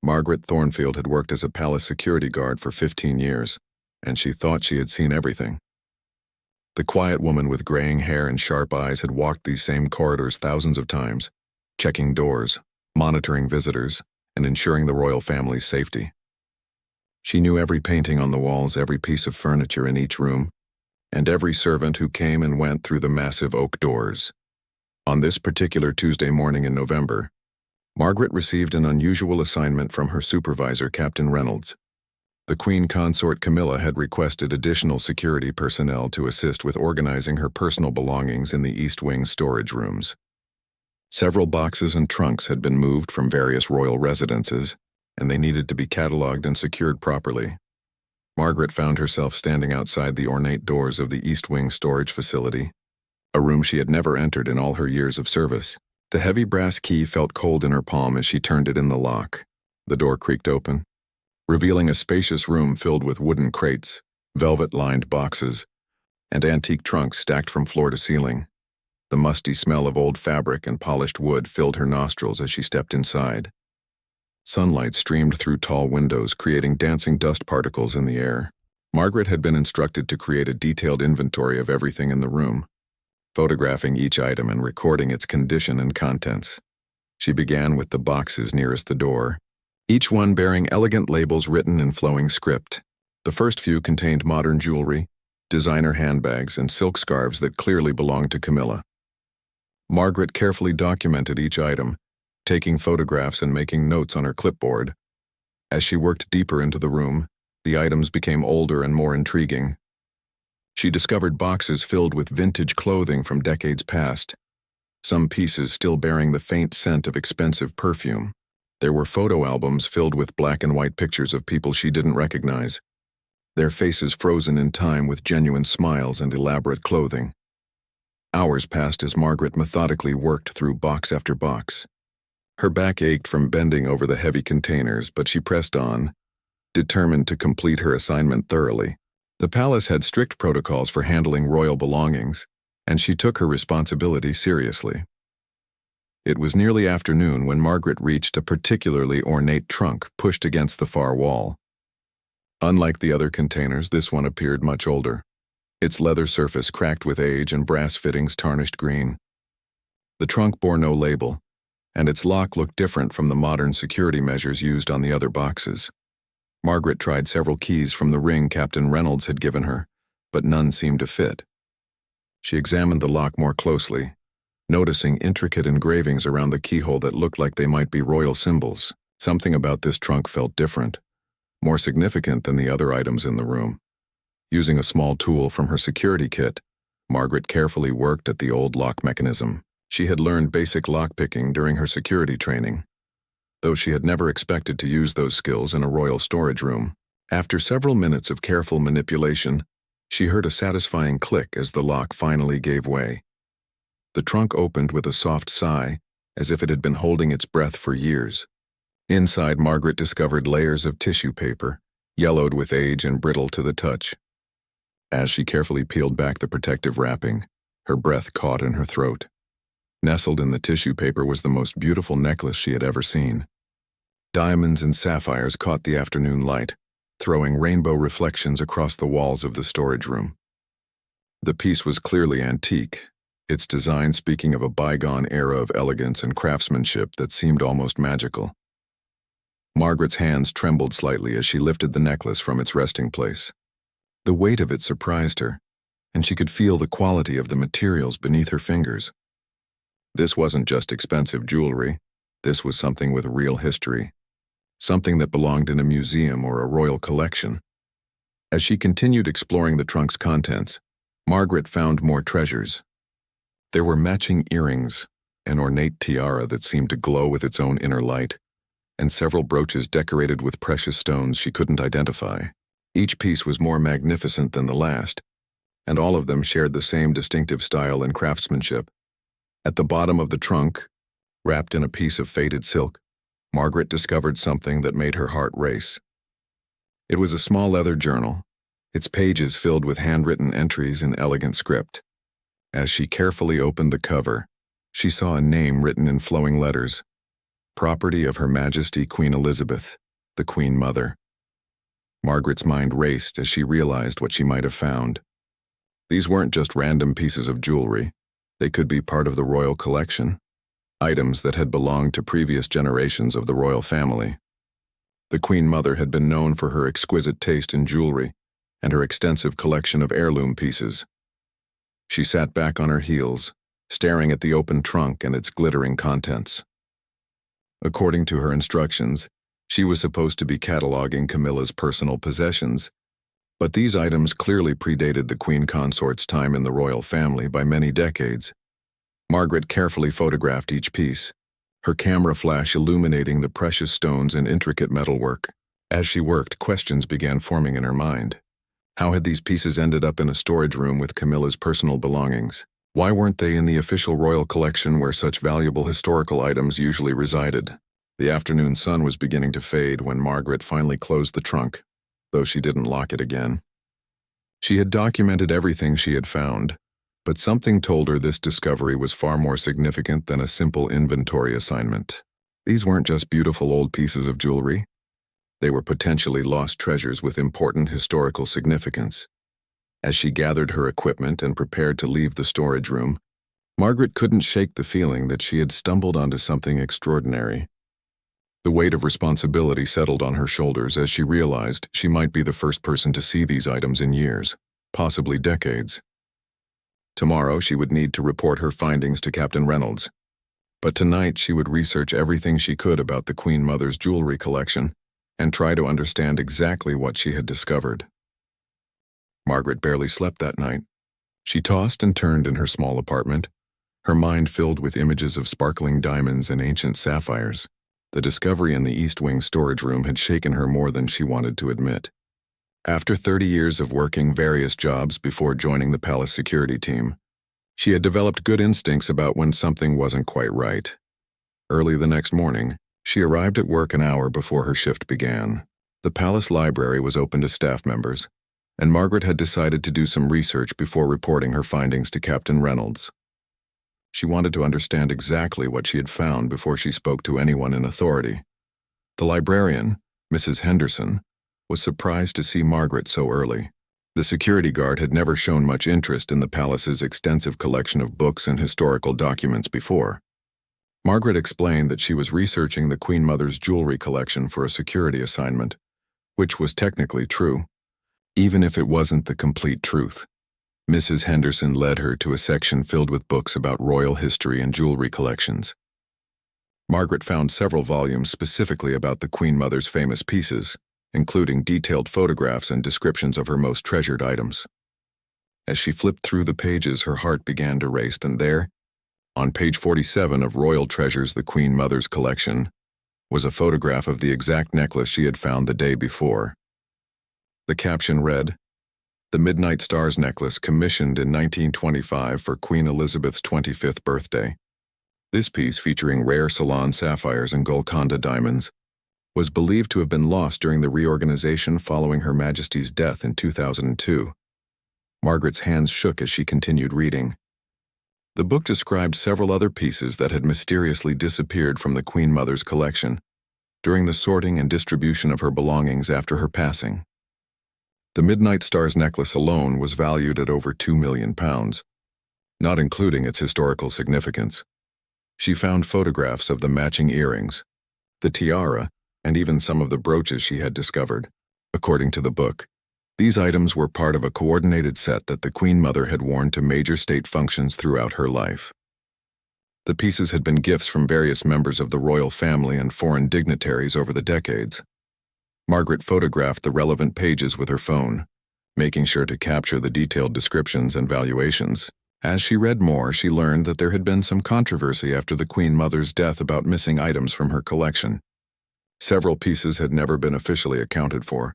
Margaret Thornfield had worked as a palace security guard for 15 years, and she thought she had seen everything. The quiet woman with graying hair and sharp eyes had walked these same corridors thousands of times, checking doors, monitoring visitors, and ensuring the royal family's safety. She knew every painting on the walls, every piece of furniture in each room, and every servant who came and went through the massive oak doors. On this particular Tuesday morning in November, Margaret received an unusual assignment from her supervisor, Captain Reynolds. The Queen Consort Camilla had requested additional security personnel to assist with organizing her personal belongings in the East Wing storage rooms. Several boxes and trunks had been moved from various royal residences, and they needed to be cataloged and secured properly. Margaret found herself standing outside the ornate doors of the East Wing storage facility, a room she had never entered in all her years of service. The heavy brass key felt cold in her palm as she turned it in the lock. The door creaked open, revealing a spacious room filled with wooden crates, velvet-lined boxes, and antique trunks stacked from floor to ceiling. The musty smell of old fabric and polished wood filled her nostrils as she stepped inside. Sunlight streamed through tall windows, creating dancing dust particles in the air. Margaret had been instructed to create a detailed inventory of everything in the room, photographing each item and recording its condition and contents. She began with the boxes nearest the door, each one bearing elegant labels written in flowing script. The first few contained modern jewelry, designer handbags, and silk scarves that clearly belonged to Camilla. Margaret carefully documented each item, taking photographs and making notes on her clipboard. As she worked deeper into the room, the items became older and more intriguing. She discovered boxes filled with vintage clothing from decades past, some pieces still bearing the faint scent of expensive perfume. There were photo albums filled with black and white pictures of people she didn't recognize, their faces frozen in time with genuine smiles and elaborate clothing. Hours passed as Margaret methodically worked through box after box. Her back ached from bending over the heavy containers, but she pressed on, determined to complete her assignment thoroughly. The palace had strict protocols for handling royal belongings, and she took her responsibility seriously. It was nearly afternoon when Margaret reached a particularly ornate trunk pushed against the far wall. Unlike the other containers, this one appeared much older, its leather surface cracked with age and brass fittings tarnished green. The trunk bore no label, and its lock looked different from the modern security measures used on the other boxes. Margaret tried several keys from the ring Captain Reynolds had given her, but none seemed to fit. She examined the lock more closely, noticing intricate engravings around the keyhole that looked like they might be royal symbols. Something about this trunk felt different, more significant than the other items in the room. Using a small tool from her security kit, Margaret carefully worked at the old lock mechanism. She had learned basic lockpicking during her security training, though she had never expected to use those skills in a royal storage room. After several minutes of careful manipulation, she heard a satisfying click as the lock finally gave way. The trunk opened with a soft sigh, as if it had been holding its breath for years. Inside, Margaret discovered layers of tissue paper, yellowed with age and brittle to the touch. As she carefully peeled back the protective wrapping, her breath caught in her throat. Nestled in the tissue paper was the most beautiful necklace she had ever seen. Diamonds and sapphires caught the afternoon light, throwing rainbow reflections across the walls of the storage room. The piece was clearly antique, its design speaking of a bygone era of elegance and craftsmanship that seemed almost magical. Margaret's hands trembled slightly as she lifted the necklace from its resting place. The weight of it surprised her, and she could feel the quality of the materials beneath her fingers. This wasn't just expensive jewelry, this was something with real history, something that belonged in a museum or a royal collection. As she continued exploring the trunk's contents, Margaret found more treasures. There were matching earrings, an ornate tiara that seemed to glow with its own inner light, and several brooches decorated with precious stones she couldn't identify. Each piece was more magnificent than the last, and all of them shared the same distinctive style and craftsmanship. At the bottom of the trunk, wrapped in a piece of faded silk, Margaret discovered something that made her heart race. It was a small leather journal, its pages filled with handwritten entries in elegant script. As she carefully opened the cover, she saw a name written in flowing letters, property of Her Majesty Queen Elizabeth, the Queen Mother. Margaret's mind raced as she realized what she might have found. These weren't just random pieces of jewelry. They could be part of the royal collection, items that had belonged to previous generations of the royal family. The Queen Mother had been known for her exquisite taste in jewelry and her extensive collection of heirloom pieces. She sat back on her heels, staring at the open trunk and its glittering contents. According to her instructions, she was supposed to be cataloging Camilla's personal possessions, but these items clearly predated the Queen Consort's time in the royal family by many decades. Margaret carefully photographed each piece, her camera flash illuminating the precious stones and intricate metalwork. As she worked, questions began forming in her mind. How had these pieces ended up in a storage room with Camilla's personal belongings? Why weren't they in the official royal collection where such valuable historical items usually resided? The afternoon sun was beginning to fade when Margaret finally closed the trunk, though she didn't lock it again. She had documented everything she had found, but something told her this discovery was far more significant than a simple inventory assignment. These weren't just beautiful old pieces of jewelry. They were potentially lost treasures with important historical significance. As she gathered her equipment and prepared to leave the storage room, Margaret couldn't shake the feeling that she had stumbled onto something extraordinary. The weight of responsibility settled on her shoulders as she realized she might be the first person to see these items in years, possibly decades. Tomorrow she would need to report her findings to Captain Reynolds, but tonight she would research everything she could about the Queen Mother's jewelry collection and try to understand exactly what she had discovered. Margaret barely slept that night. She tossed and turned in her small apartment, her mind filled with images of sparkling diamonds and ancient sapphires. The discovery in the East Wing storage room had shaken her more than she wanted to admit. After 30 years of working various jobs before joining the palace security team, she had developed good instincts about when something wasn't quite right. Early the next morning, she arrived at work an hour before her shift began. The palace library was open to staff members, and Margaret had decided to do some research before reporting her findings to Captain Reynolds. She wanted to understand exactly what she had found before she spoke to anyone in authority. The librarian, Mrs. Henderson, was surprised to see Margaret so early. The security guard had never shown much interest in the palace's extensive collection of books and historical documents before. Margaret explained that she was researching the Queen Mother's jewelry collection for a security assignment, which was technically true, even if it wasn't the complete truth. Mrs. Henderson led her to a section filled with books about royal history and jewelry collections. Margaret found several volumes specifically about the Queen Mother's famous pieces, including detailed photographs and descriptions of her most treasured items. As she flipped through the pages, her heart began to race, and there, on page 47 of Royal Treasures, the Queen Mother's collection, was a photograph of the exact necklace she had found the day before. The caption read, "The Midnight Stars necklace commissioned in 1925 for Queen Elizabeth's 25th birthday." This piece, featuring rare Ceylon sapphires and Golconda diamonds, was believed to have been lost during the reorganization following Her Majesty's death in 2002. Margaret's hands shook as she continued reading. The book described several other pieces that had mysteriously disappeared from the Queen Mother's collection during the sorting and distribution of her belongings after her passing. The Midnight Stars necklace alone was valued at over £2 million, not including its historical significance. She found photographs of the matching earrings, the tiara, and even some of the brooches she had discovered. According to the book, these items were part of a coordinated set that the Queen Mother had worn to major state functions throughout her life. The pieces had been gifts from various members of the royal family and foreign dignitaries over the decades. Margaret photographed the relevant pages with her phone, making sure to capture the detailed descriptions and valuations. As she read more, she learned that there had been some controversy after the Queen Mother's death about missing items from her collection. Several pieces had never been officially accounted for,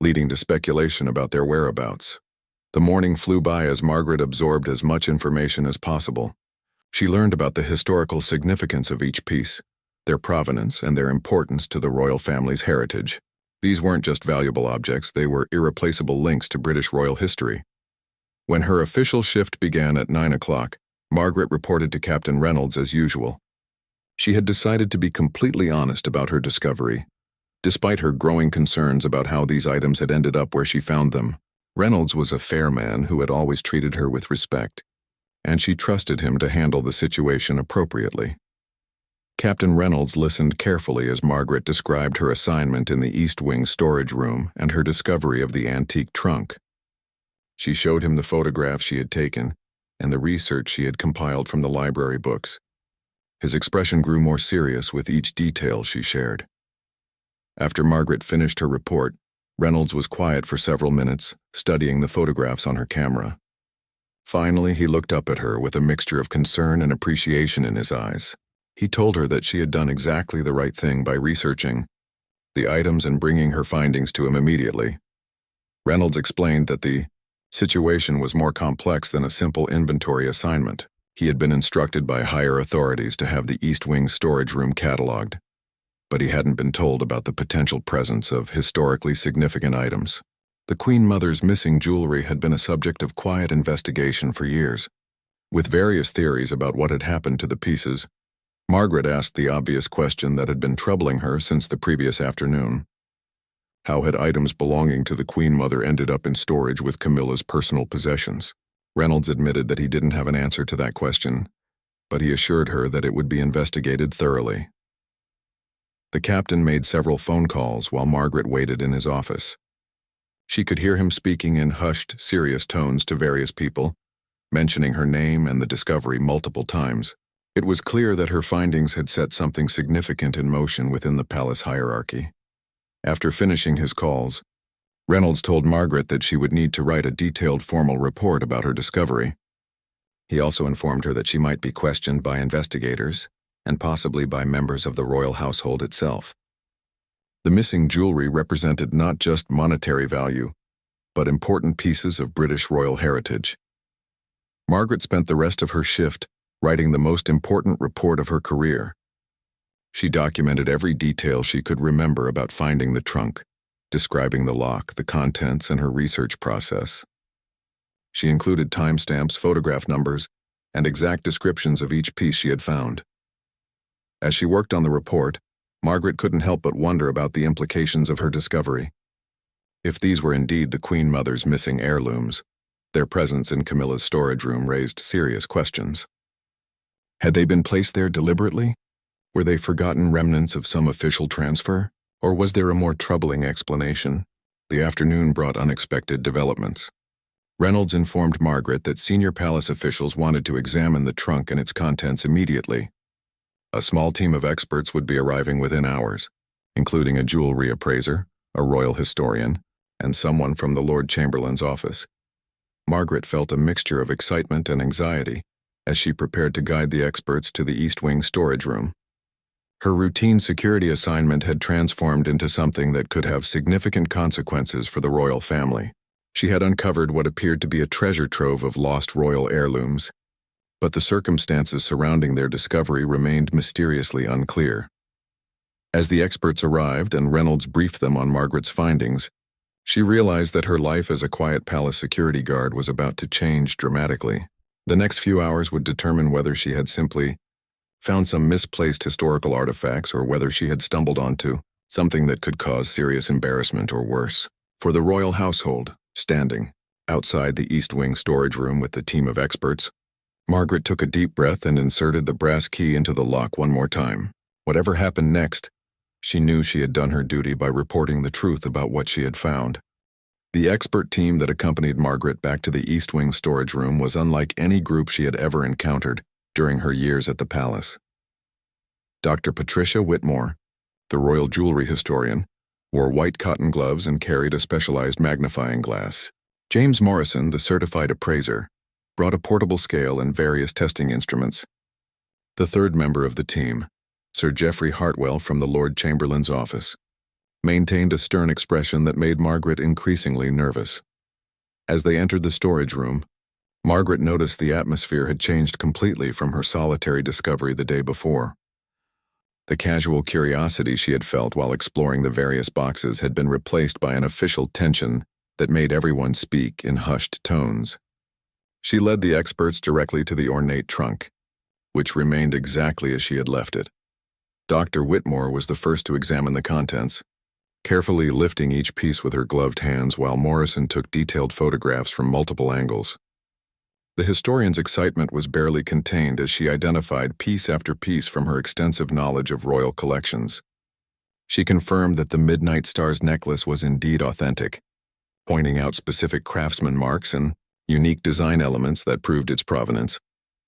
leading to speculation about their whereabouts. The morning flew by as Margaret absorbed as much information as possible. She learned about the historical significance of each piece, their provenance, and their importance to the royal family's heritage. These weren't just valuable objects, they were irreplaceable links to British royal history. When her official shift began at 9 o'clock, Margaret reported to Captain Reynolds as usual. She had decided to be completely honest about her discovery, despite her growing concerns about how these items had ended up where she found them. Reynolds was a fair man who had always treated her with respect, and she trusted him to handle the situation appropriately. Captain Reynolds listened carefully as Margaret described her assignment in the East Wing storage room and her discovery of the antique trunk. She showed him the photographs she had taken and the research she had compiled from the library books. His expression grew more serious with each detail she shared. After Margaret finished her report, Reynolds was quiet for several minutes, studying the photographs on her camera. Finally, he looked up at her with a mixture of concern and appreciation in his eyes. He told her that she had done exactly the right thing by researching the items and bringing her findings to him immediately. Reynolds explained that the situation was more complex than a simple inventory assignment. He had been instructed by higher authorities to have the East Wing storage room cataloged, but he hadn't been told about the potential presence of historically significant items. The Queen Mother's missing jewelry had been a subject of quiet investigation for years. With various theories about what had happened to the pieces, Margaret asked the obvious question that had been troubling her since the previous afternoon. How had items belonging to the Queen Mother ended up in storage with Camilla's personal possessions? Reynolds admitted that he didn't have an answer to that question, but he assured her that it would be investigated thoroughly. The captain made several phone calls while Margaret waited in his office. She could hear him speaking in hushed, serious tones to various people, mentioning her name and the discovery multiple times. It was clear that her findings had set something significant in motion within the palace hierarchy. After finishing his calls, Reynolds told Margaret that she would need to write a detailed formal report about her discovery. He also informed her that she might be questioned by investigators and possibly by members of the royal household itself. The missing jewelry represented not just monetary value, but important pieces of British royal heritage. Margaret spent the rest of her shift writing the most important report of her career. She documented every detail she could remember about finding the trunk, describing the lock, the contents, and her research process. She included timestamps, photograph numbers, and exact descriptions of each piece she had found. As she worked on the report, Margaret couldn't help but wonder about the implications of her discovery. If these were indeed the Queen Mother's missing heirlooms, their presence in Camilla's storage room raised serious questions. Had they been placed there deliberately? Were they forgotten remnants of some official transfer? Or was there a more troubling explanation? The afternoon brought unexpected developments. Reynolds informed Margaret that senior palace officials wanted to examine the trunk and its contents immediately. A small team of experts would be arriving within hours, including a jewelry appraiser, a royal historian, and someone from the Lord Chamberlain's office. Margaret felt a mixture of excitement and anxiety as she prepared to guide the experts to the East Wing storage room. Her routine security assignment had transformed into something that could have significant consequences for the royal family. She had uncovered what appeared to be a treasure trove of lost royal heirlooms, but the circumstances surrounding their discovery remained mysteriously unclear. As the experts arrived and Reynolds briefed them on Margaret's findings, she realized that her life as a quiet palace security guard was about to change dramatically. The next few hours would determine whether she had simply found some misplaced historical artifacts or whether she had stumbled onto something that could cause serious embarrassment or worse. For the royal household, standing outside the East Wing storage room with the team of experts, Margaret took a deep breath and inserted the brass key into the lock one more time. Whatever happened next, she knew she had done her duty by reporting the truth about what she had found. The expert team that accompanied Margaret back to the East Wing storage room was unlike any group she had ever encountered during her years at the palace. Dr. Patricia Whitmore, the royal jewelry historian, wore white cotton gloves and carried a specialized magnifying glass. James Morrison, the certified appraiser, brought a portable scale and various testing instruments. The third member of the team, Sir Geoffrey Hartwell from the Lord Chamberlain's office, maintained a stern expression that made Margaret increasingly nervous. As they entered the storage room, Margaret noticed the atmosphere had changed completely from her solitary discovery the day before. The casual curiosity she had felt while exploring the various boxes had been replaced by an official tension that made everyone speak in hushed tones. She led the experts directly to the ornate trunk, which remained exactly as she had left it. Dr. Whitmore was the first to examine the contents, carefully lifting each piece with her gloved hands while Morrison took detailed photographs from multiple angles. The historian's excitement was barely contained as she identified piece after piece from her extensive knowledge of royal collections. She confirmed that the Midnight Star's necklace was indeed authentic, pointing out specific craftsman marks and unique design elements that proved its provenance.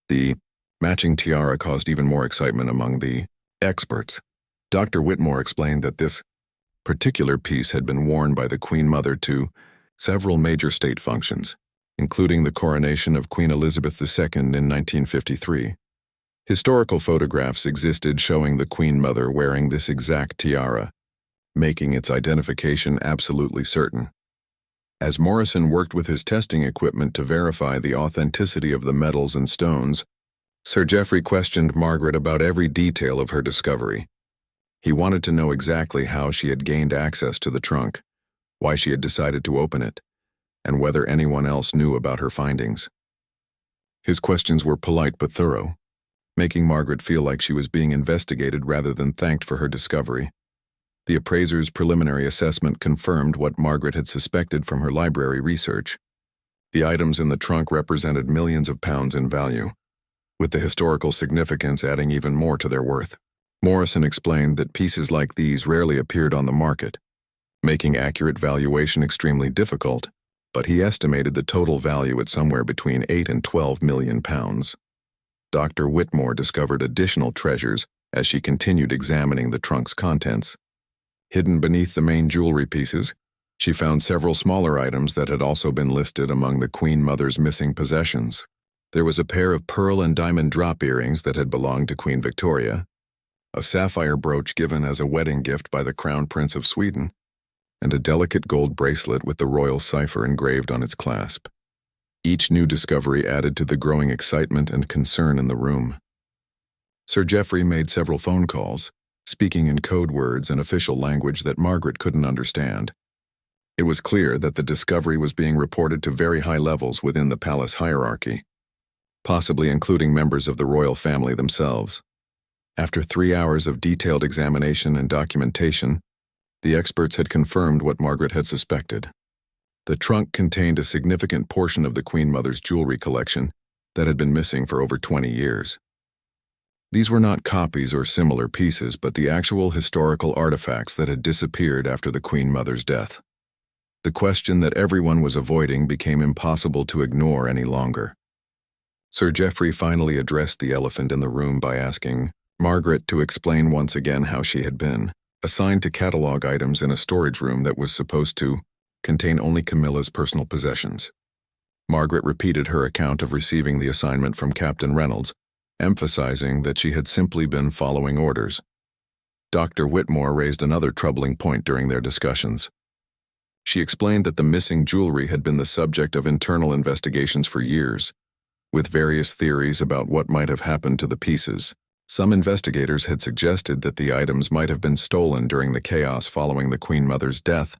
The matching tiara caused even more excitement among the experts. Dr. Whitmore explained that this particular piece had been worn by the Queen Mother to several major state functions, including the coronation of Queen Elizabeth II in 1953. Historical photographs existed showing the Queen Mother wearing this exact tiara, making its identification absolutely certain. As Morrison worked with his testing equipment to verify the authenticity of the metals and stones, Sir Geoffrey questioned Margaret about every detail of her discovery. He wanted to know exactly how she had gained access to the trunk, why she had decided to open it, and whether anyone else knew about her findings. His questions were polite but thorough, making Margaret feel like she was being investigated rather than thanked for her discovery. The appraiser's preliminary assessment confirmed what Margaret had suspected from her library research. The items in the trunk represented millions of pounds in value, with the historical significance adding even more to their worth. Morrison explained that pieces like these rarely appeared on the market, making accurate valuation extremely difficult, but he estimated the total value at somewhere between 8 and 12 million pounds. Dr. Whitmore discovered additional treasures as she continued examining the trunk's contents. Hidden beneath the main jewelry pieces, she found several smaller items that had also been listed among the Queen Mother's missing possessions. There was a pair of pearl and diamond drop earrings that had belonged to Queen Victoria, a sapphire brooch given as a wedding gift by the Crown Prince of Sweden, and a delicate gold bracelet with the royal cipher engraved on its clasp. Each new discovery added to the growing excitement and concern in the room. Sir Geoffrey made several phone calls, speaking in code words and official language that Margaret couldn't understand. It was clear that the discovery was being reported to very high levels within the palace hierarchy, possibly including members of the royal family themselves. After 3 hours of detailed examination and documentation, the experts had confirmed what Margaret had suspected. The trunk contained a significant portion of the Queen Mother's jewelry collection that had been missing for over 20 years. These were not copies or similar pieces, but the actual historical artifacts that had disappeared after the Queen Mother's death. The question that everyone was avoiding became impossible to ignore any longer. Sir Geoffrey finally addressed the elephant in the room by asking Margaret to explain once again how she had been assigned to catalog items in a storage room that was supposed to contain only Camilla's personal possessions. Margaret repeated her account of receiving the assignment from Captain Reynolds, emphasizing that she had simply been following orders. Dr. Whitmore raised another troubling point during their discussions. She explained that the missing jewelry had been the subject of internal investigations for years, with various theories about what might have happened to the pieces. Some investigators had suggested that the items might have been stolen during the chaos following the Queen Mother's death,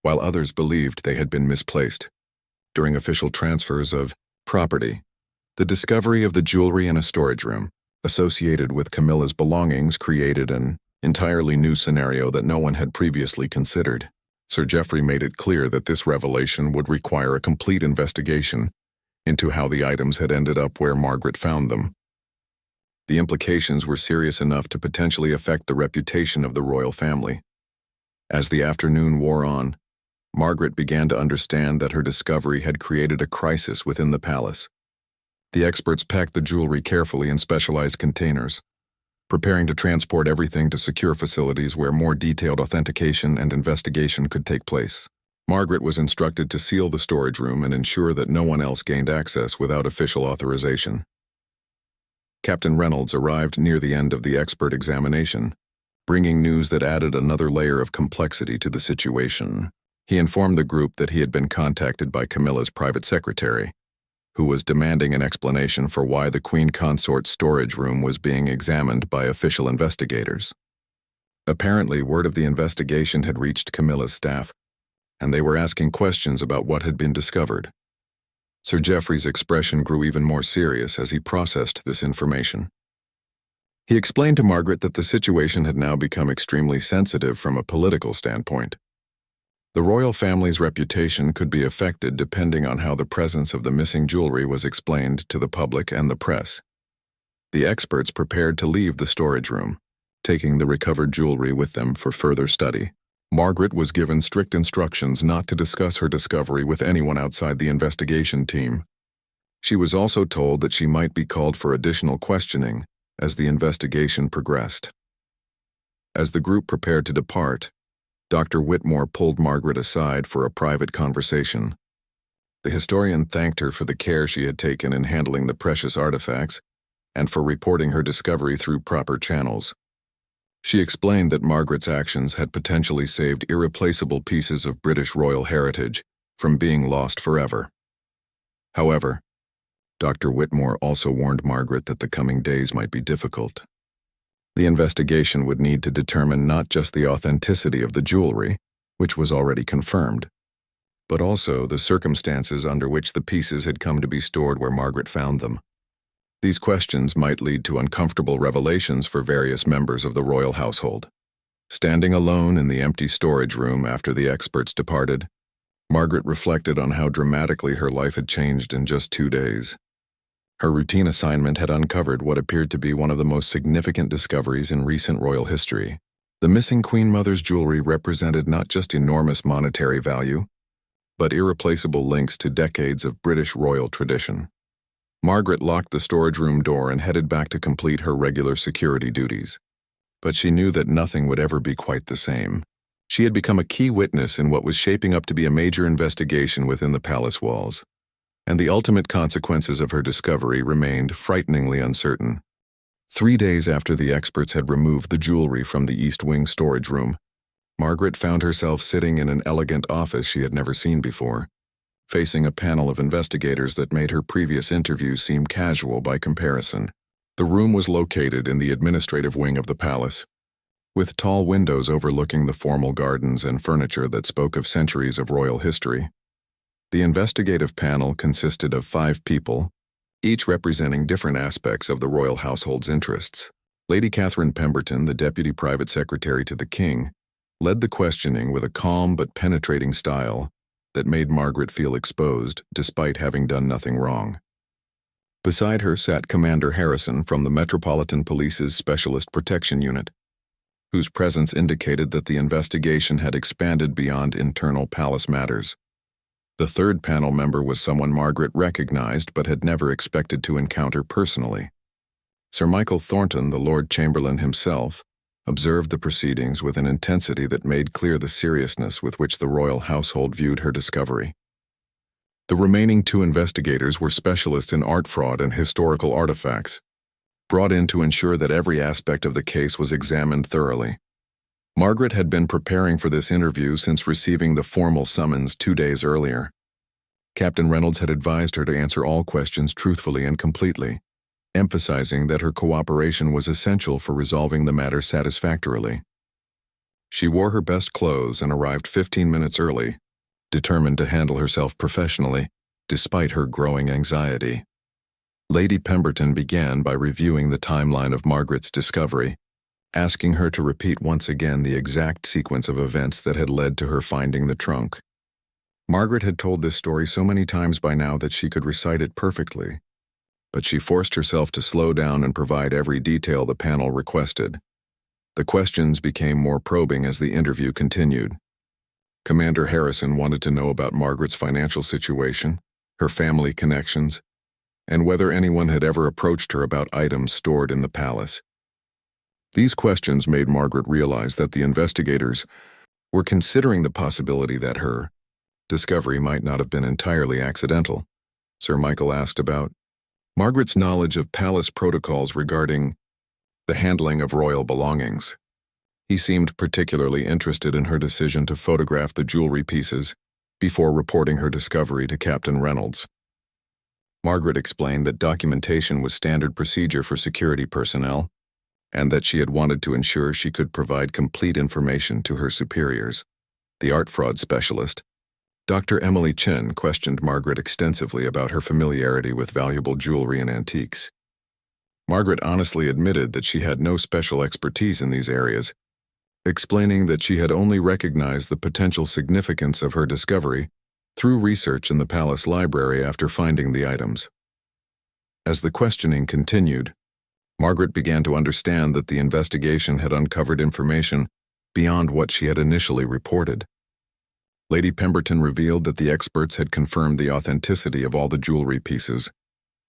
while others believed they had been misplaced. During official transfers of property, the discovery of the jewelry in a storage room associated with Camilla's belongings created an entirely new scenario that no one had previously considered. Sir Geoffrey made it clear that this revelation would require a complete investigation into how the items had ended up where Margaret found them. The implications were serious enough to potentially affect the reputation of the royal family. As the afternoon wore on, Margaret began to understand that her discovery had created a crisis within the palace. The experts packed the jewelry carefully in specialized containers, preparing to transport everything to secure facilities where more detailed authentication and investigation could take place. Margaret was instructed to seal the storage room and ensure that no one else gained access without official authorization. Captain Reynolds arrived near the end of the expert examination, bringing news that added another layer of complexity to the situation. He informed the group that he had been contacted by Camilla's private secretary, who was demanding an explanation for why the Queen Consort's storage room was being examined by official investigators. Apparently, word of the investigation had reached Camilla's staff, and they were asking questions about what had been discovered. Sir Geoffrey's expression grew even more serious as he processed this information. He explained to Margaret that the situation had now become extremely sensitive from a political standpoint. The royal family's reputation could be affected depending on how the presence of the missing jewelry was explained to the public and the press. The experts prepared to leave the storage room, taking the recovered jewelry with them for further study. Margaret was given strict instructions not to discuss her discovery with anyone outside the investigation team. She was also told that she might be called for additional questioning as the investigation progressed. As the group prepared to depart, Dr. Whitmore pulled Margaret aside for a private conversation. The historian thanked her for the care she had taken in handling the precious artifacts and for reporting her discovery through proper channels. She explained that Margaret's actions had potentially saved irreplaceable pieces of British royal heritage from being lost forever. However, Dr. Whitmore also warned Margaret that the coming days might be difficult. The investigation would need to determine not just the authenticity of the jewelry, which was already confirmed, but also the circumstances under which the pieces had come to be stored where Margaret found them. These questions might lead to uncomfortable revelations for various members of the royal household. Standing alone in the empty storage room after the experts departed, Margaret reflected on how dramatically her life had changed in just 2 days. Her routine assignment had uncovered what appeared to be one of the most significant discoveries in recent royal history. The missing Queen Mother's jewelry represented not just enormous monetary value, but irreplaceable links to decades of British royal tradition. Margaret locked the storage room door and headed back to complete her regular security duties. But she knew that nothing would ever be quite the same. She had become a key witness in what was shaping up to be a major investigation within the palace walls, and the ultimate consequences of her discovery remained frighteningly uncertain. 3 days after the experts had removed the jewelry from the East Wing storage room, Margaret found herself sitting in an elegant office she had never seen before, facing a panel of investigators that made her previous interviews seem casual by comparison. The room was located in the administrative wing of the palace, with tall windows overlooking the formal gardens and furniture that spoke of centuries of royal history. The investigative panel consisted of 5 people, each representing different aspects of the royal household's interests. Lady Catherine Pemberton, the Deputy Private Secretary to the King, led the questioning with a calm but penetrating style that made Margaret feel exposed despite having done nothing wrong. Beside her sat Commander Harrison from the Metropolitan Police's Specialist Protection Unit, whose presence indicated that the investigation had expanded beyond internal palace matters. The third panel member was someone Margaret recognized but had never expected to encounter personally. Sir Michael Thornton, the Lord Chamberlain himself, observed the proceedings with an intensity that made clear the seriousness with which the royal household viewed her discovery. The remaining 2 investigators were specialists in art fraud and historical artifacts, brought in to ensure that every aspect of the case was examined thoroughly. Margaret had been preparing for this interview since receiving the formal summons 2 days earlier. Captain Reynolds had advised her to answer all questions truthfully and completely, emphasizing that her cooperation was essential for resolving the matter satisfactorily. She wore her best clothes and arrived 15 minutes early, determined to handle herself professionally, despite her growing anxiety. Lady Pemberton began by reviewing the timeline of Margaret's discovery, asking her to repeat once again the exact sequence of events that had led to her finding the trunk. Margaret had told this story so many times by now that she could recite it perfectly, but she forced herself to slow down and provide every detail the panel requested. The questions became more probing as the interview continued. Commander Harrison wanted to know about Margaret's financial situation, her family connections, and whether anyone had ever approached her about items stored in the palace. These questions made Margaret realize that the investigators were considering the possibility that her discovery might not have been entirely accidental. Sir Michael asked about Margaret's knowledge of palace protocols regarding the handling of royal belongings. He seemed particularly interested in her decision to photograph the jewelry pieces before reporting her discovery to Captain Reynolds. Margaret explained that documentation was standard procedure for security personnel, and that she had wanted to ensure she could provide complete information to her superiors. The art fraud specialist, Dr. Emily Chen, questioned Margaret extensively about her familiarity with valuable jewelry and antiques. Margaret honestly admitted that she had no special expertise in these areas, explaining that she had only recognized the potential significance of her discovery through research in the palace library after finding the items. As the questioning continued, Margaret began to understand that the investigation had uncovered information beyond what she had initially reported. Lady Pemberton revealed that the experts had confirmed the authenticity of all the jewelry pieces,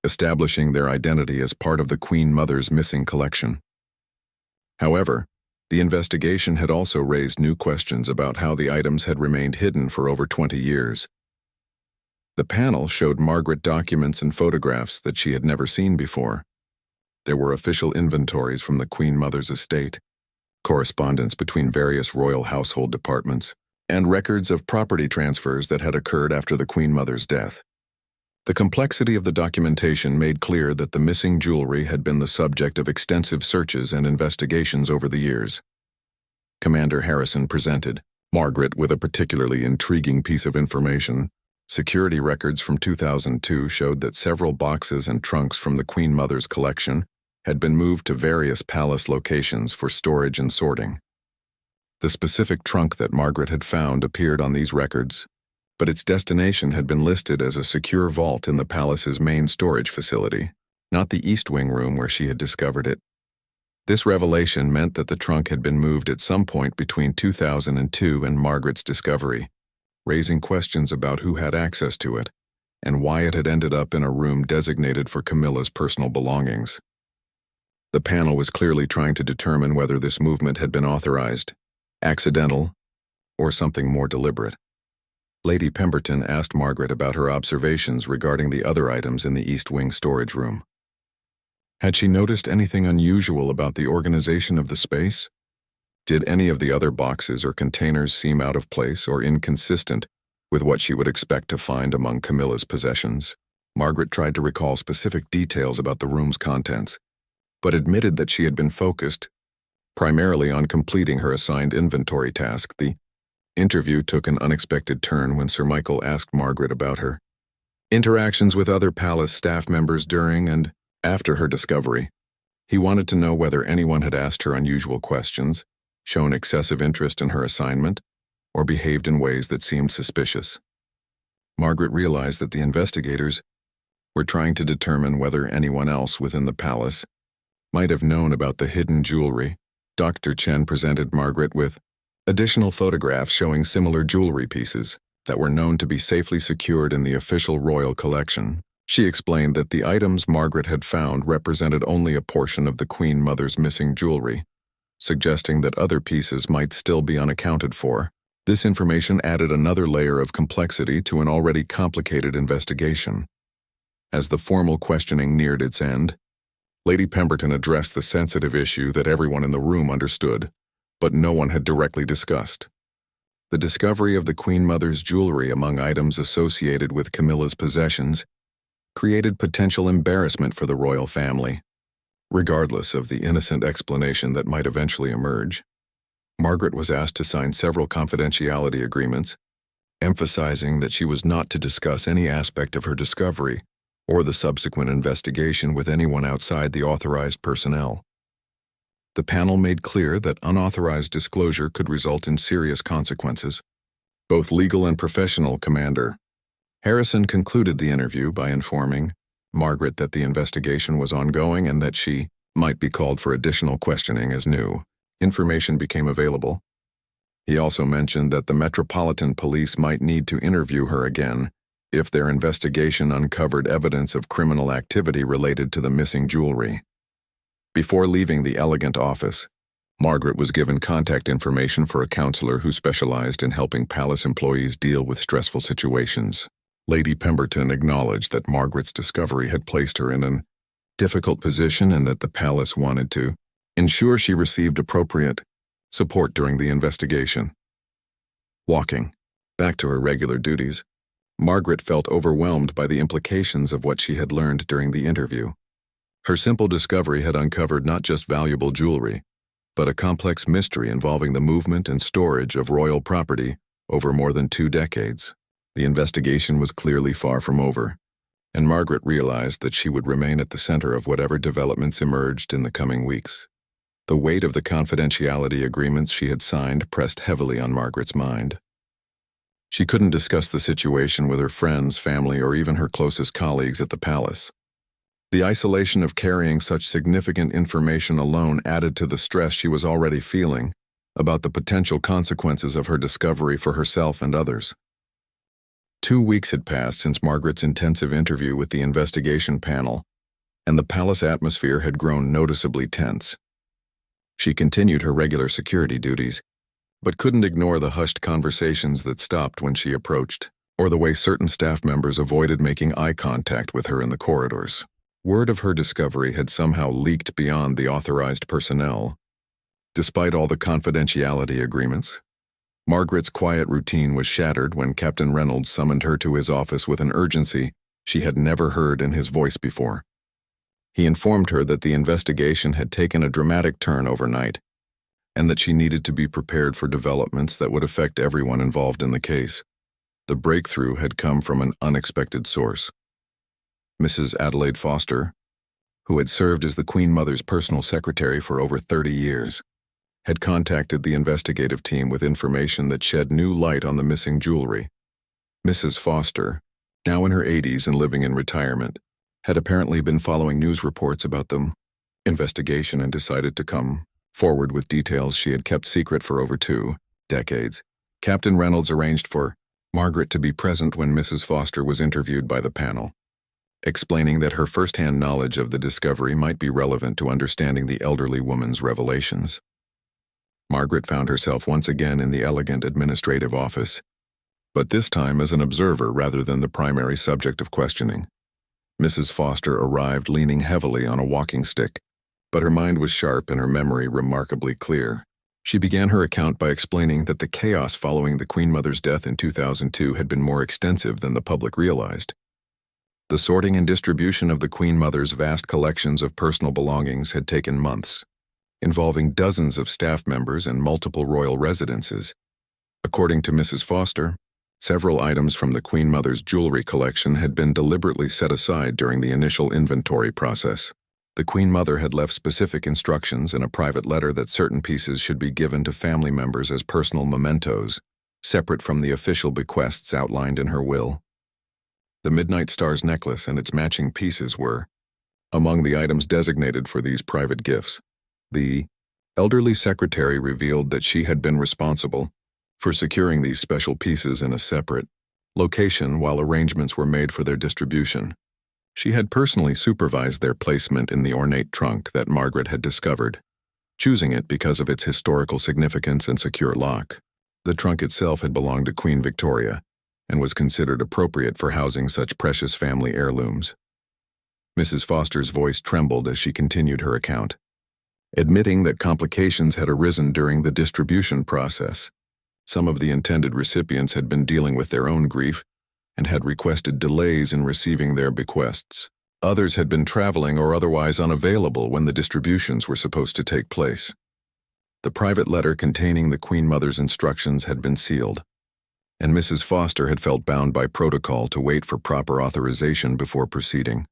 establishing their identity as part of the Queen Mother's missing collection. However, the investigation had also raised new questions about how the items had remained hidden for over 20 years. The panel showed Margaret documents and photographs that she had never seen before. There were official inventories from the Queen Mother's estate, correspondence between various royal household departments, and records of property transfers that had occurred after the Queen Mother's death. The complexity of the documentation made clear that the missing jewelry had been the subject of extensive searches and investigations over the years. Commander Harrison presented Margaret with a particularly intriguing piece of information. Security records from 2002 showed that several boxes and trunks from the Queen Mother's collection had been moved to various palace locations for storage and sorting. The specific trunk that Margaret had found appeared on these records, but its destination had been listed as a secure vault in the palace's main storage facility, not the East Wing room where she had discovered it. This revelation meant that the trunk had been moved at some point between 2002 and Margaret's discovery, raising questions about who had access to it and why it had ended up in a room designated for Camilla's personal belongings. The panel was clearly trying to determine whether this movement had been authorized, accidental, or something more deliberate. Lady Pemberton asked Margaret about her observations regarding the other items in the East Wing storage room. Had she noticed anything unusual about the organization of the space? Did any of the other boxes or containers seem out of place or inconsistent with what she would expect to find among Camilla's possessions? Margaret tried to recall specific details about the room's contents, but admitted that she had been focused primarily on completing her assigned inventory task. The interview took an unexpected turn when Sir Michael asked Margaret about her interactions with other palace staff members during and after her discovery. He wanted to know whether anyone had asked her unusual questions, shown excessive interest in her assignment, or behaved in ways that seemed suspicious. Margaret realized that the investigators were trying to determine whether anyone else within the palace might have known about the hidden jewelry. Dr. Chen presented Margaret with additional photographs showing similar jewelry pieces that were known to be safely secured in the official royal collection. She explained that the items Margaret had found represented only a portion of the Queen Mother's missing jewelry, suggesting that other pieces might still be unaccounted for. This information added another layer of complexity to an already complicated investigation. As the formal questioning neared its end, Lady Pemberton addressed the sensitive issue that everyone in the room understood, but no one had directly discussed. The discovery of the Queen Mother's jewelry among items associated with Camilla's possessions created potential embarrassment for the royal family. Regardless of the innocent explanation that might eventually emerge, Margaret was asked to sign several confidentiality agreements, emphasizing that she was not to discuss any aspect of her discovery or the subsequent investigation with anyone outside the authorized personnel. The panel made clear that unauthorized disclosure could result in serious consequences, both legal and professional. Commander Harrison concluded the interview by informing Margaret that the investigation was ongoing and that she might be called for additional questioning as new information became available. He also mentioned that the Metropolitan Police might need to interview her again if their investigation uncovered evidence of criminal activity related to the missing jewelry. Before leaving the elegant office, Margaret was given contact information for a counselor who specialized in helping palace employees deal with stressful situations. Lady Pemberton acknowledged that Margaret's discovery had placed her in a difficult position and that the palace wanted to ensure she received appropriate support during the investigation. Walking back to her regular duties, Margaret felt overwhelmed by the implications of what she had learned during the interview. Her simple discovery had uncovered not just valuable jewelry, but a complex mystery involving the movement and storage of royal property over more than 2 decades. The investigation was clearly far from over, and Margaret realized that she would remain at the center of whatever developments emerged in the coming weeks. The weight of the confidentiality agreements she had signed pressed heavily on Margaret's mind. She couldn't discuss the situation with her friends, family, or even her closest colleagues at the palace. The isolation of carrying such significant information alone added to the stress she was already feeling about the potential consequences of her discovery for herself and others. 2 weeks had passed since Margaret's intensive interview with the investigation panel, and the palace atmosphere had grown noticeably tense. She continued her regular security duties, but couldn't ignore the hushed conversations that stopped when she approached, or the way certain staff members avoided making eye contact with her in the corridors. Word of her discovery had somehow leaked beyond the authorized personnel. Despite all the confidentiality agreements, Margaret's quiet routine was shattered when Captain Reynolds summoned her to his office with an urgency she had never heard in his voice before. He informed her that the investigation had taken a dramatic turn overnight, and that she needed to be prepared for developments that would affect everyone involved in the case. The breakthrough had come from an unexpected source. Mrs. Adelaide Foster, who had served as the Queen Mother's personal secretary for over 30 years, had contacted the investigative team with information that shed new light on the missing jewelry. Mrs. Foster, now in her 80s and living in retirement, had apparently been following news reports about the investigation and decided to come forward with details she had kept secret for over 2 decades. Captain Reynolds arranged for Margaret to be present when Mrs. Foster was interviewed by the panel, explaining that her first-hand knowledge of the discovery might be relevant to understanding the elderly woman's revelations. Margaret found herself once again in the elegant administrative office, but this time as an observer rather than the primary subject of questioning. Mrs. Foster arrived leaning heavily on a walking stick, but her mind was sharp and her memory remarkably clear. She began her account by explaining that the chaos following the Queen Mother's death in 2002 had been more extensive than the public realized. The sorting and distribution of the Queen Mother's vast collections of personal belongings had taken months, involving dozens of staff members and multiple royal residences. According to Mrs. Foster, several items from the Queen Mother's jewelry collection had been deliberately set aside during the initial inventory process. The Queen Mother had left specific instructions in a private letter that certain pieces should be given to family members as personal mementos, separate from the official bequests outlined in her will. The Midnight Star's necklace and its matching pieces were among the items designated for these private gifts. The elderly secretary revealed that she had been responsible for securing these special pieces in a separate location while arrangements were made for their distribution. She had personally supervised their placement in the ornate trunk that Margaret had discovered, choosing it because of its historical significance and secure lock. The trunk itself had belonged to Queen Victoria and was considered appropriate for housing such precious family heirlooms. Mrs. Foster's voice trembled as she continued her account, admitting that complications had arisen during the distribution process. Some of the intended recipients had been dealing with their own grief and had requested delays in receiving their bequests. Others had been traveling or otherwise unavailable when the distributions were supposed to take place. The private letter containing the Queen Mother's instructions had been sealed, and Mrs. Foster had felt bound by protocol to wait for proper authorization before proceeding.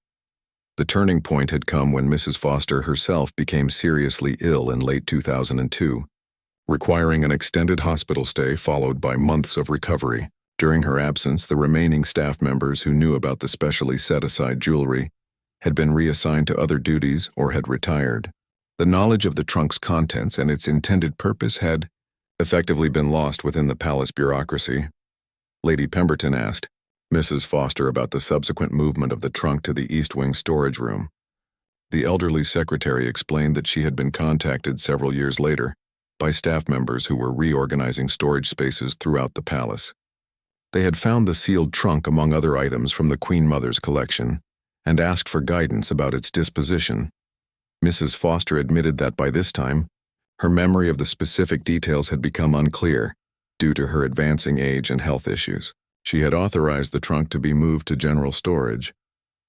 The turning point had come when Mrs. Foster herself became seriously ill in late 2002, requiring an extended hospital stay followed by months of recovery. During her absence, the remaining staff members who knew about the specially set-aside jewelry had been reassigned to other duties or had retired. The knowledge of the trunk's contents and its intended purpose had effectively been lost within the palace bureaucracy. Lady Pemberton asked Mrs. Foster about the subsequent movement of the trunk to the East Wing storage room. The elderly secretary explained that she had been contacted several years later by staff members who were reorganizing storage spaces throughout the palace. They had found the sealed trunk among other items from the Queen Mother's collection and asked for guidance about its disposition. Mrs. Foster admitted that by this time, her memory of the specific details had become unclear due to her advancing age and health issues. She had authorized the trunk to be moved to general storage,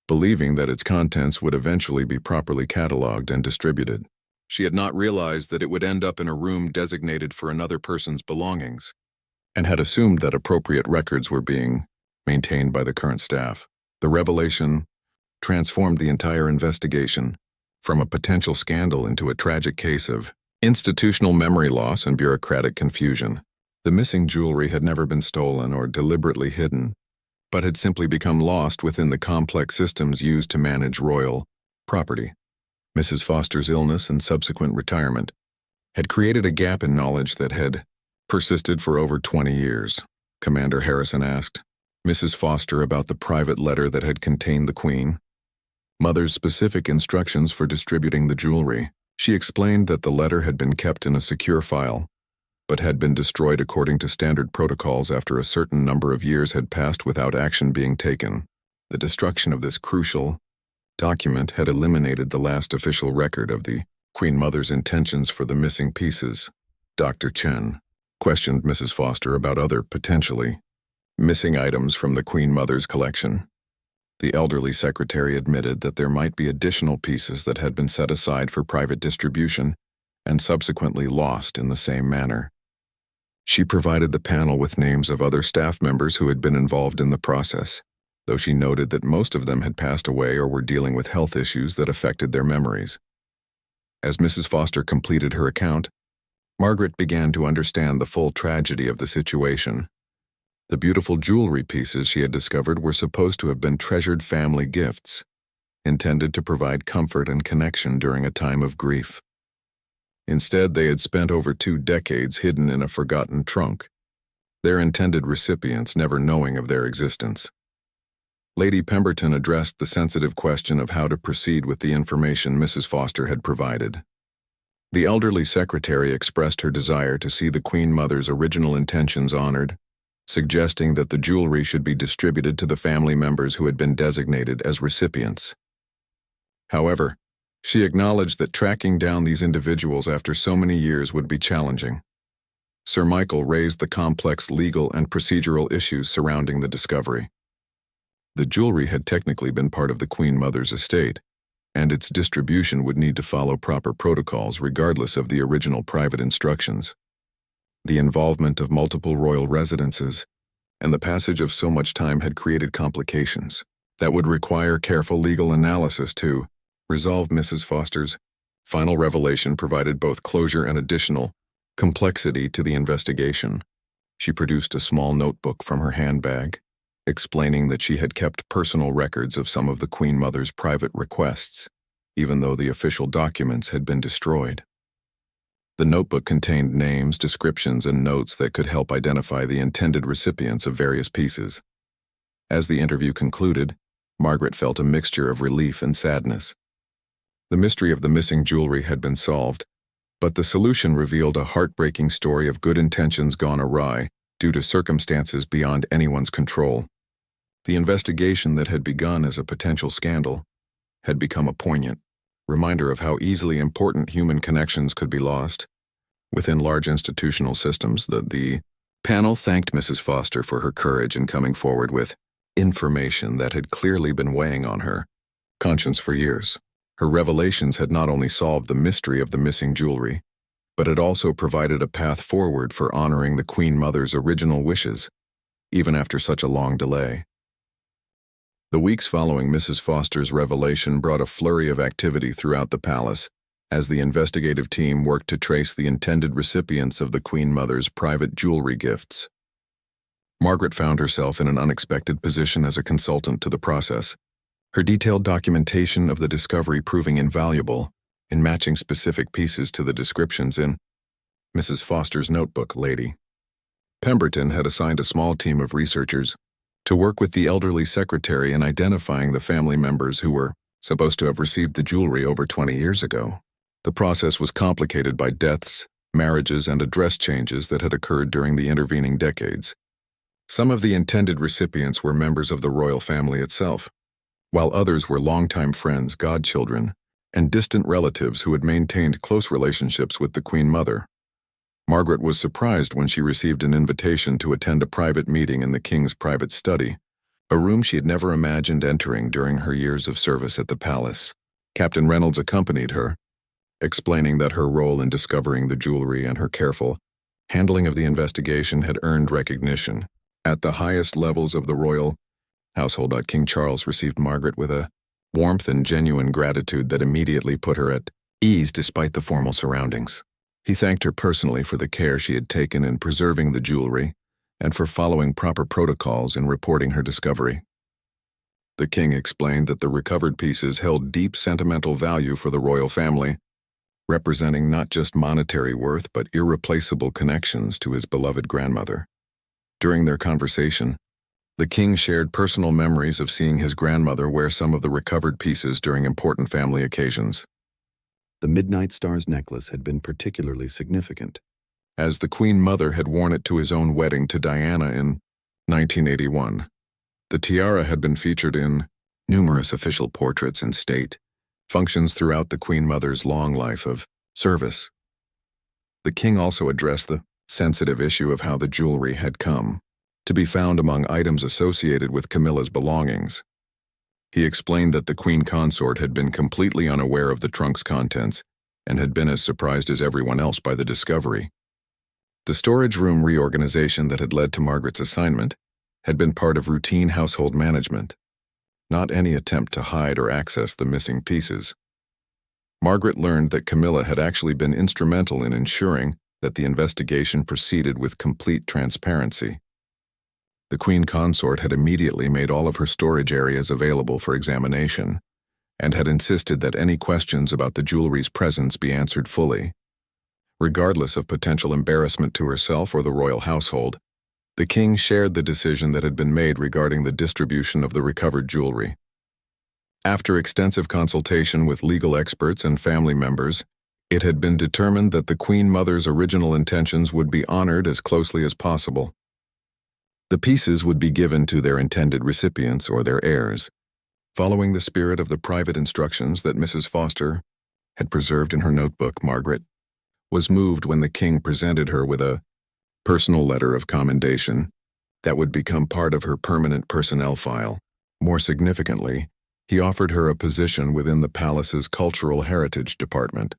believing that its contents would eventually be properly cataloged and distributed. She had not realized that it would end up in a room designated for another person's belongings, and had assumed that appropriate records were being maintained by the current staff. The revelation transformed the entire investigation from a potential scandal into a tragic case of institutional memory loss and bureaucratic confusion. The missing jewelry had never been stolen or deliberately hidden, but had simply become lost within the complex systems used to manage royal property. Mrs. Foster's illness and subsequent retirement had created a gap in knowledge that had persisted for over 20 years. Commander Harrison asked Mrs. Foster about the private letter that had contained the Queen Mother's specific instructions for distributing the jewelry. She explained that the letter had been kept in a secure file, but had been destroyed according to standard protocols after a certain number of years had passed without action being taken. The destruction of this crucial document had eliminated the last official record of the Queen Mother's intentions for the missing pieces. Dr. Chen questioned Mrs. Foster about other potentially missing items from the Queen Mother's collection. The elderly secretary admitted that there might be additional pieces that had been set aside for private distribution and subsequently lost in the same manner. She provided the panel with names of other staff members who had been involved in the process, though she noted that most of them had passed away or were dealing with health issues that affected their memories. As Mrs. Foster completed her account, Margaret began to understand the full tragedy of the situation. The beautiful jewelry pieces she had discovered were supposed to have been treasured family gifts, intended to provide comfort and connection during a time of grief. Instead, they had spent over 2 decades hidden in a forgotten trunk, their intended recipients never knowing of their existence. Lady Pemberton addressed the sensitive question of how to proceed with the information Mrs. Foster had provided. The elderly secretary expressed her desire to see the Queen Mother's original intentions honored, suggesting that the jewelry should be distributed to the family members who had been designated as recipients. However, she acknowledged that tracking down these individuals after so many years would be challenging. Sir Michael raised the complex legal and procedural issues surrounding the discovery. The jewelry had technically been part of the Queen Mother's estate, and its distribution would need to follow proper protocols regardless of the original private instructions. The involvement of multiple royal residences and the passage of so much time had created complications that would require careful legal analysis to resolve. Mrs. Foster's final revelation provided both closure and additional complexity to the investigation. She produced a small notebook from her handbag, explaining that she had kept personal records of some of the Queen Mother's private requests, even though the official documents had been destroyed. The notebook contained names, descriptions, and notes that could help identify the intended recipients of various pieces. As the interview concluded, Margaret felt a mixture of relief and sadness. The mystery of the missing jewelry had been solved, but the solution revealed a heartbreaking story of good intentions gone awry due to circumstances beyond anyone's control. The investigation that had begun as a potential scandal had become a poignant reminder of how easily important human connections could be lost within large institutional systems. The panel thanked Mrs. Foster for her courage in coming forward with information that had clearly been weighing on her conscience for years. Her revelations had not only solved the mystery of the missing jewelry, but had also provided a path forward for honoring the Queen Mother's original wishes, even after such a long delay. The weeks following Mrs. Foster's revelation brought a flurry of activity throughout the palace as the investigative team worked to trace the intended recipients of the Queen Mother's private jewelry gifts. Margaret found herself in an unexpected position as a consultant to the process, her detailed documentation of the discovery proving invaluable in matching specific pieces to the descriptions in Mrs. Foster's notebook. Lady Pemberton had assigned a small team of researchers to work with the elderly secretary in identifying the family members who were supposed to have received the jewelry over 20 years ago. The process was complicated by deaths, marriages, and address changes that had occurred during the intervening decades. Some of the intended recipients were members of the royal family itself, while others were longtime friends, godchildren, and distant relatives who had maintained close relationships with the Queen Mother. Margaret was surprised when she received an invitation to attend a private meeting in the king's private study, a room she had never imagined entering during her years of service at the palace. Captain Reynolds accompanied her, explaining that her role in discovering the jewelry and her careful handling of the investigation had earned recognition at the highest levels of the royal household. King Charles received Margaret with a warmth and genuine gratitude that immediately put her at ease despite the formal surroundings. He thanked her personally for the care she had taken in preserving the jewelry and for following proper protocols in reporting her discovery. The king explained that the recovered pieces held deep sentimental value for the royal family, representing not just monetary worth but irreplaceable connections to his beloved grandmother. During their conversation, the king shared personal memories of seeing his grandmother wear some of the recovered pieces during important family occasions. The Midnight Stars necklace had been particularly significant, as the Queen Mother had worn it to his own wedding to Diana in 1981. The tiara had been featured in numerous official portraits and state functions throughout the Queen Mother's long life of service. The king also addressed the sensitive issue of how the jewelry had come to be found among items associated with Camilla's belongings. He explained that the queen consort had been completely unaware of the trunk's contents and had been as surprised as everyone else by the discovery. The storage room reorganization that had led to Margaret's assignment had been part of routine household management, not any attempt to hide or access the missing pieces. Margaret learned that Camilla had actually been instrumental in ensuring that the investigation proceeded with complete transparency. The queen consort had immediately made all of her storage areas available for examination and had insisted that any questions about the jewelry's presence be answered fully. Regardless of potential embarrassment to herself or the royal household, the king shared the decision that had been made regarding the distribution of the recovered jewelry. After extensive consultation with legal experts and family members, it had been determined that the Queen Mother's original intentions would be honored as closely as possible. The pieces would be given to their intended recipients or their heirs, following the spirit of the private instructions that Mrs. Foster had preserved in her notebook. Margaret was moved when the king presented her with a personal letter of commendation that would become part of her permanent personnel file. More significantly, he offered her a position within the palace's Cultural Heritage Department,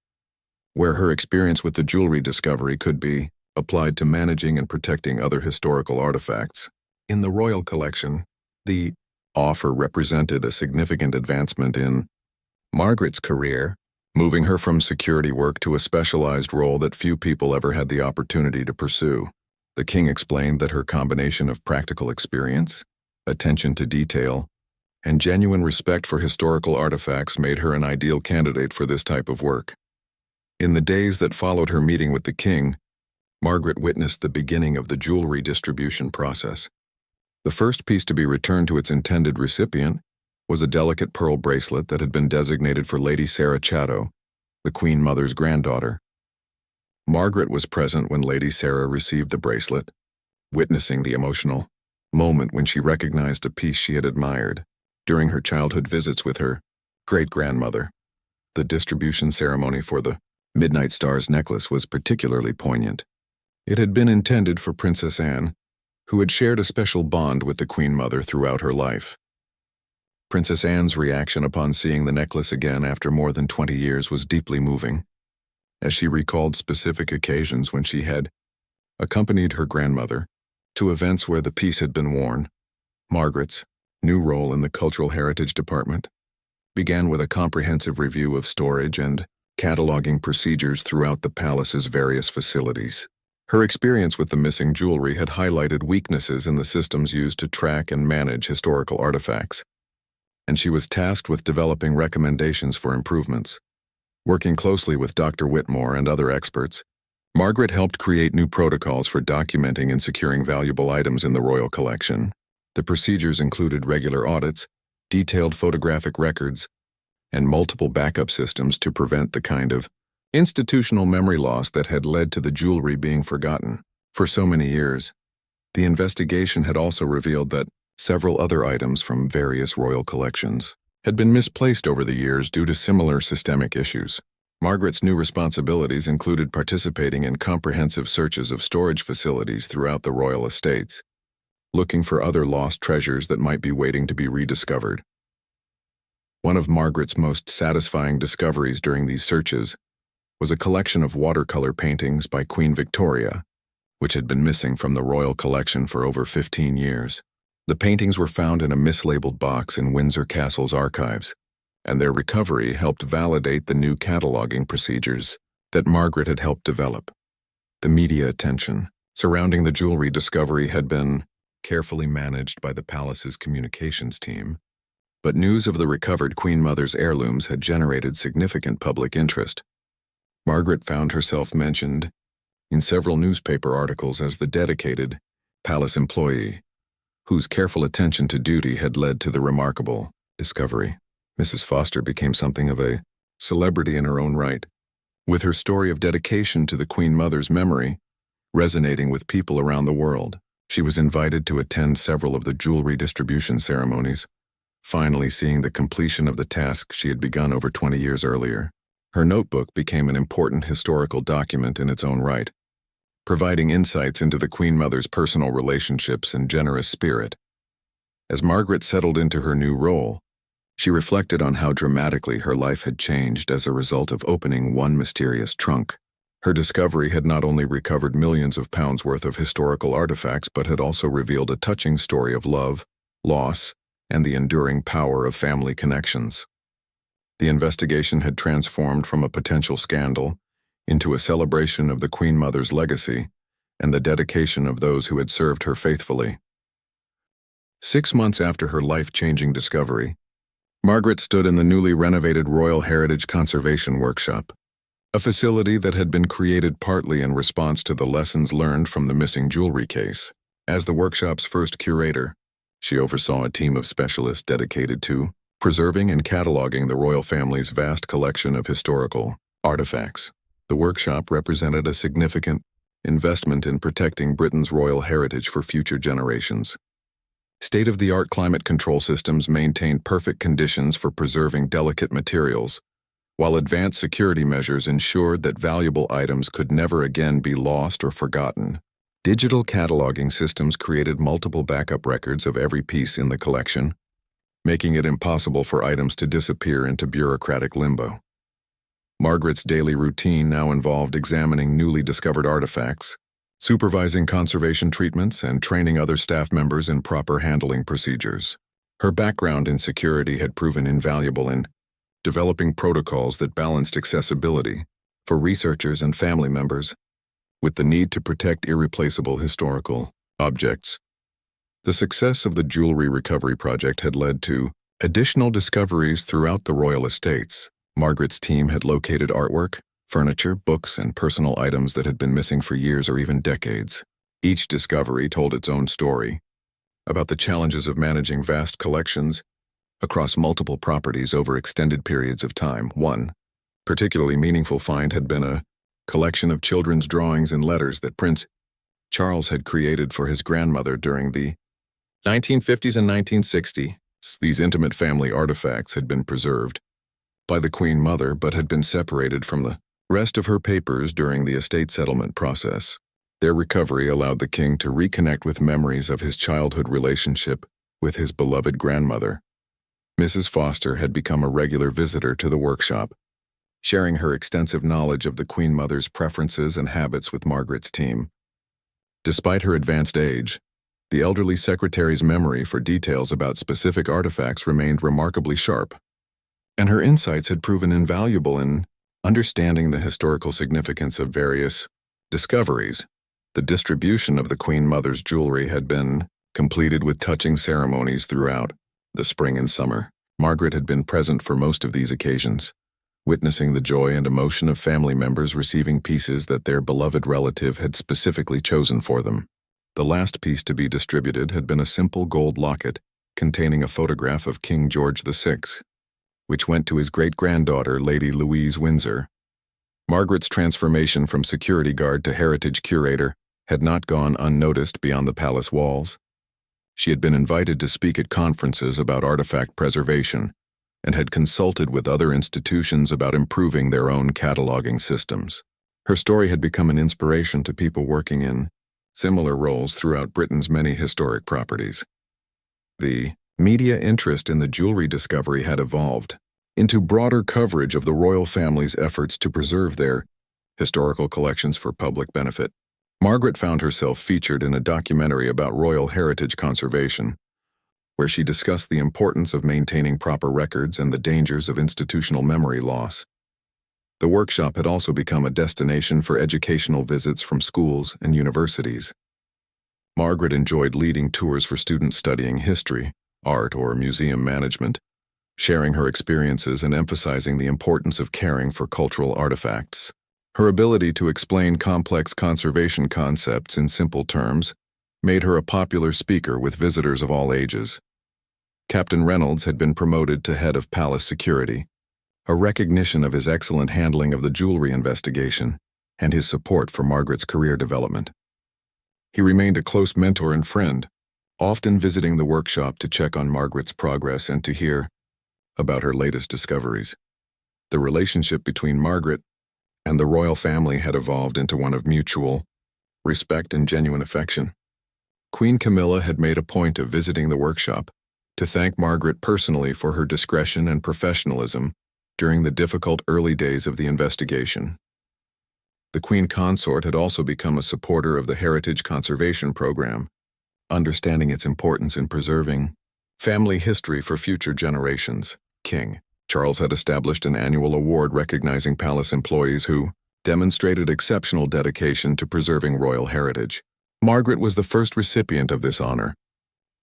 where her experience with the jewelry discovery could be applied to managing and protecting other historical artifacts. In the royal collection, the offer represented a significant advancement in Margaret's career, moving her from security work to a specialized role that few people ever had the opportunity to pursue. The king explained that her combination of practical experience, attention to detail, and genuine respect for historical artifacts made her an ideal candidate for this type of work. In the days that followed her meeting with the king, Margaret witnessed the beginning of the jewelry distribution process. The first piece to be returned to its intended recipient was a delicate pearl bracelet that had been designated for Lady Sarah Chatto, the Queen Mother's granddaughter. Margaret was present when Lady Sarah received the bracelet, witnessing the emotional moment when she recognized a piece she had admired during her childhood visits with her great-grandmother. The distribution ceremony for the Midnight Stars necklace was particularly poignant. It had been intended for Princess Anne, who had shared a special bond with the Queen Mother throughout her life. Princess Anne's reaction upon seeing the necklace again after more than 20 years was deeply moving, as she recalled specific occasions when she had accompanied her grandmother to events where the piece had been worn. Margaret's new role in the Cultural Heritage Department began with a comprehensive review of storage and cataloging procedures throughout the palace's various facilities. Her experience with the missing jewelry had highlighted weaknesses in the systems used to track and manage historical artifacts, and she was tasked with developing recommendations for improvements. Working closely with Dr. Whitmore and other experts, Margaret helped create new protocols for documenting and securing valuable items in the royal collection. The procedures included regular audits, detailed photographic records, and multiple backup systems to prevent the kind of institutional memory loss that had led to the jewelry being forgotten for so many years. The investigation had also revealed that several other items from various royal collections had been misplaced over the years due to similar systemic issues. Margaret's new responsibilities included participating in comprehensive searches of storage facilities throughout the royal estates, looking for other lost treasures that might be waiting to be rediscovered. One of Margaret's most satisfying discoveries during these searches was a collection of watercolor paintings by Queen Victoria, which had been missing from the royal collection for over 15 years. The paintings were found in a mislabeled box in Windsor Castle's archives, and their recovery helped validate the new cataloging procedures that Margaret had helped develop. The media attention surrounding the jewelry discovery had been carefully managed by the palace's communications team, but news of the recovered Queen Mother's heirlooms had generated significant public interest. Margaret found herself mentioned in several newspaper articles as the dedicated palace employee whose careful attention to duty had led to the remarkable discovery. Mrs. Foster became something of a celebrity in her own right, with her story of dedication to the Queen Mother's memory resonating with people around the world. She was invited to attend several of the jewelry distribution ceremonies, finally seeing the completion of the task she had begun over 20 years earlier. Her notebook became an important historical document in its own right, providing insights into the Queen Mother's personal relationships and generous spirit. As Margaret settled into her new role, she reflected on how dramatically her life had changed as a result of opening one mysterious trunk. Her discovery had not only recovered millions of pounds worth of historical artifacts, but had also revealed a touching story of love, loss, and the enduring power of family connections. The investigation had transformed from a potential scandal into a celebration of the Queen Mother's legacy and the dedication of those who had served her faithfully. 6 months after her life-changing discovery, Margaret stood in the newly renovated Royal Heritage Conservation Workshop, a facility that had been created partly in response to the lessons learned from the missing jewelry case. As the workshop's first curator, she oversaw a team of specialists dedicated to preserving and cataloging the royal family's vast collection of historical artifacts. The workshop represented a significant investment in protecting Britain's royal heritage for future generations. State-of-the-art climate control systems maintained perfect conditions for preserving delicate materials, while advanced security measures ensured that valuable items could never again be lost or forgotten. Digital cataloging systems created multiple backup records of every piece in the collection, making it impossible for items to disappear into bureaucratic limbo. Margaret's daily routine now involved examining newly discovered artifacts, supervising conservation treatments, and training other staff members in proper handling procedures. Her background in security had proven invaluable in developing protocols that balanced accessibility for researchers and family members with the need to protect irreplaceable historical objects. The success of the jewelry recovery project had led to additional discoveries throughout the royal estates. Margaret's team had located artwork, furniture, books, and personal items that had been missing for years or even decades. Each discovery told its own story about the challenges of managing vast collections across multiple properties over extended periods of time. One particularly meaningful find had been a collection of children's drawings and letters that Prince Charles had created for his grandmother during the 1950s and 1960s. These intimate family artifacts had been preserved by the Queen Mother but had been separated from the rest of her papers during the estate settlement process. Their recovery allowed the king to reconnect with memories of his childhood relationship with his beloved grandmother. Mrs. Foster had become a regular visitor to the workshop, sharing her extensive knowledge of the Queen Mother's preferences and habits with Margaret's team. Despite her advanced age, the elderly secretary's memory for details about specific artifacts remained remarkably sharp, and her insights had proven invaluable in understanding the historical significance of various discoveries. The distribution of the Queen Mother's jewelry had been completed with touching ceremonies throughout the spring and summer. Margaret had been present for most of these occasions, witnessing the joy and emotion of family members receiving pieces that their beloved relative had specifically chosen for them. The last piece to be distributed had been a simple gold locket containing a photograph of King George VI, which went to his great-granddaughter, Lady Louise Windsor. Margaret's transformation from security guard to heritage curator had not gone unnoticed beyond the palace walls. She had been invited to speak at conferences about artifact preservation and had consulted with other institutions about improving their own cataloging systems. Her story had become an inspiration to people working in similar roles throughout Britain's many historic properties. The media interest in the jewelry discovery had evolved into broader coverage of the royal family's efforts to preserve their historical collections for public benefit. Margaret found herself featured in a documentary about royal heritage conservation, where she discussed the importance of maintaining proper records and the dangers of institutional memory loss. The workshop had also become a destination for educational visits from schools and universities. Margaret enjoyed leading tours for students studying history, art, or museum management, sharing her experiences and emphasizing the importance of caring for cultural artifacts. Her ability to explain complex conservation concepts in simple terms made her a popular speaker with visitors of all ages. Captain Reynolds had been promoted to head of palace security, a recognition of his excellent handling of the jewelry investigation and his support for Margaret's career development. He remained a close mentor and friend, often visiting the workshop to check on Margaret's progress and to hear about her latest discoveries. The relationship between Margaret and the royal family had evolved into one of mutual respect and genuine affection. Queen Camilla had made a point of visiting the workshop to thank Margaret personally for her discretion and professionalism during the difficult early days of the investigation. The Queen Consort had also become a supporter of the Heritage Conservation Program, understanding its importance in preserving family history for future generations. King Charles had established an annual award recognizing palace employees who demonstrated exceptional dedication to preserving royal heritage. Margaret was the first recipient of this honor,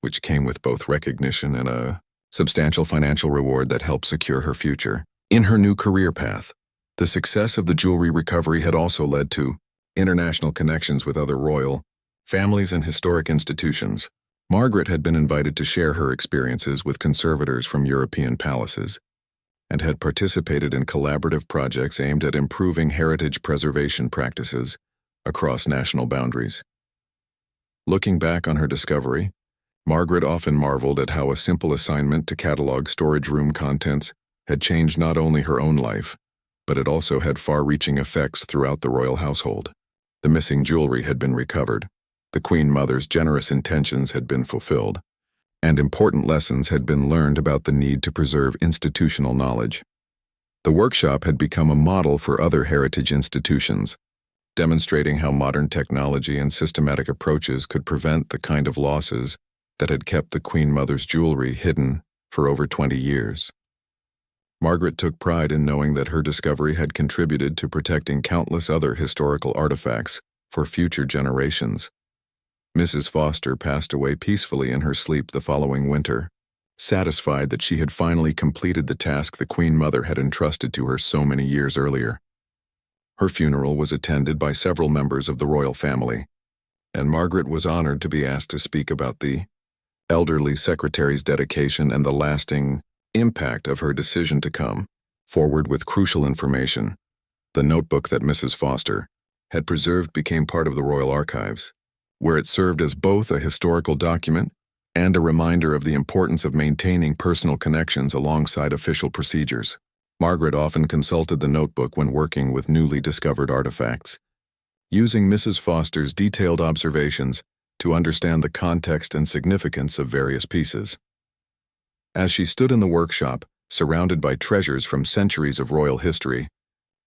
which came with both recognition and a substantial financial reward that helped secure her future. In her new career path, the success of the jewelry recovery had also led to international connections with other royal families and historic institutions. Margaret had been invited to share her experiences with conservators from European palaces and had participated in collaborative projects aimed at improving heritage preservation practices across national boundaries. Looking back on her discovery, Margaret often marveled at how a simple assignment to catalog storage room contents had changed not only her own life, but it also had far-reaching effects throughout the royal household. The missing jewelry had been recovered, the Queen Mother's generous intentions had been fulfilled, and important lessons had been learned about the need to preserve institutional knowledge. The workshop had become a model for other heritage institutions, demonstrating how modern technology and systematic approaches could prevent the kind of losses that had kept the Queen Mother's jewelry hidden for over 20 years. Margaret took pride in knowing that her discovery had contributed to protecting countless other historical artifacts for future generations. Mrs. Foster passed away peacefully in her sleep the following winter, satisfied that she had finally completed the task the Queen Mother had entrusted to her so many years earlier. Her funeral was attended by several members of the royal family, and Margaret was honored to be asked to speak about the elderly secretary's dedication and the lasting impact of her decision to come forward with crucial information. The notebook that Mrs. Foster had preserved became part of the royal archives, where it served as both a historical document and a reminder of the importance of maintaining personal connections alongside official procedures. Margaret often consulted the notebook when working with newly discovered artifacts, using Mrs. Foster's detailed observations to understand the context and significance of various pieces. As she stood in the workshop, surrounded by treasures from centuries of royal history,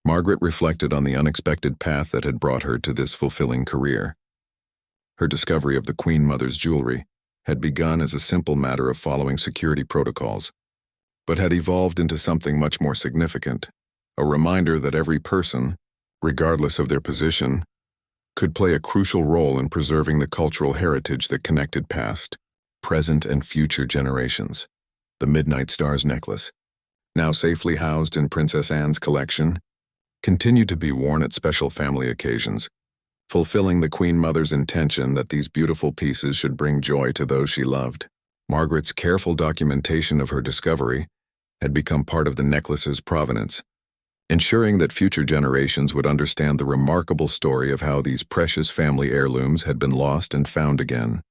Margaret reflected on the unexpected path that had brought her to this fulfilling career. Her discovery of the Queen Mother's jewelry had begun as a simple matter of following security protocols, but had evolved into something much more significant, a reminder that every person, regardless of their position, could play a crucial role in preserving the cultural heritage that connected past, present, and future generations. The Midnight Stars necklace, now safely housed in Princess Anne's collection, continued to be worn at special family occasions, fulfilling the Queen Mother's intention that these beautiful pieces should bring joy to those she loved. Margaret's careful documentation of her discovery had become part of the necklace's provenance, ensuring that future generations would understand the remarkable story of how these precious family heirlooms had been lost and found again.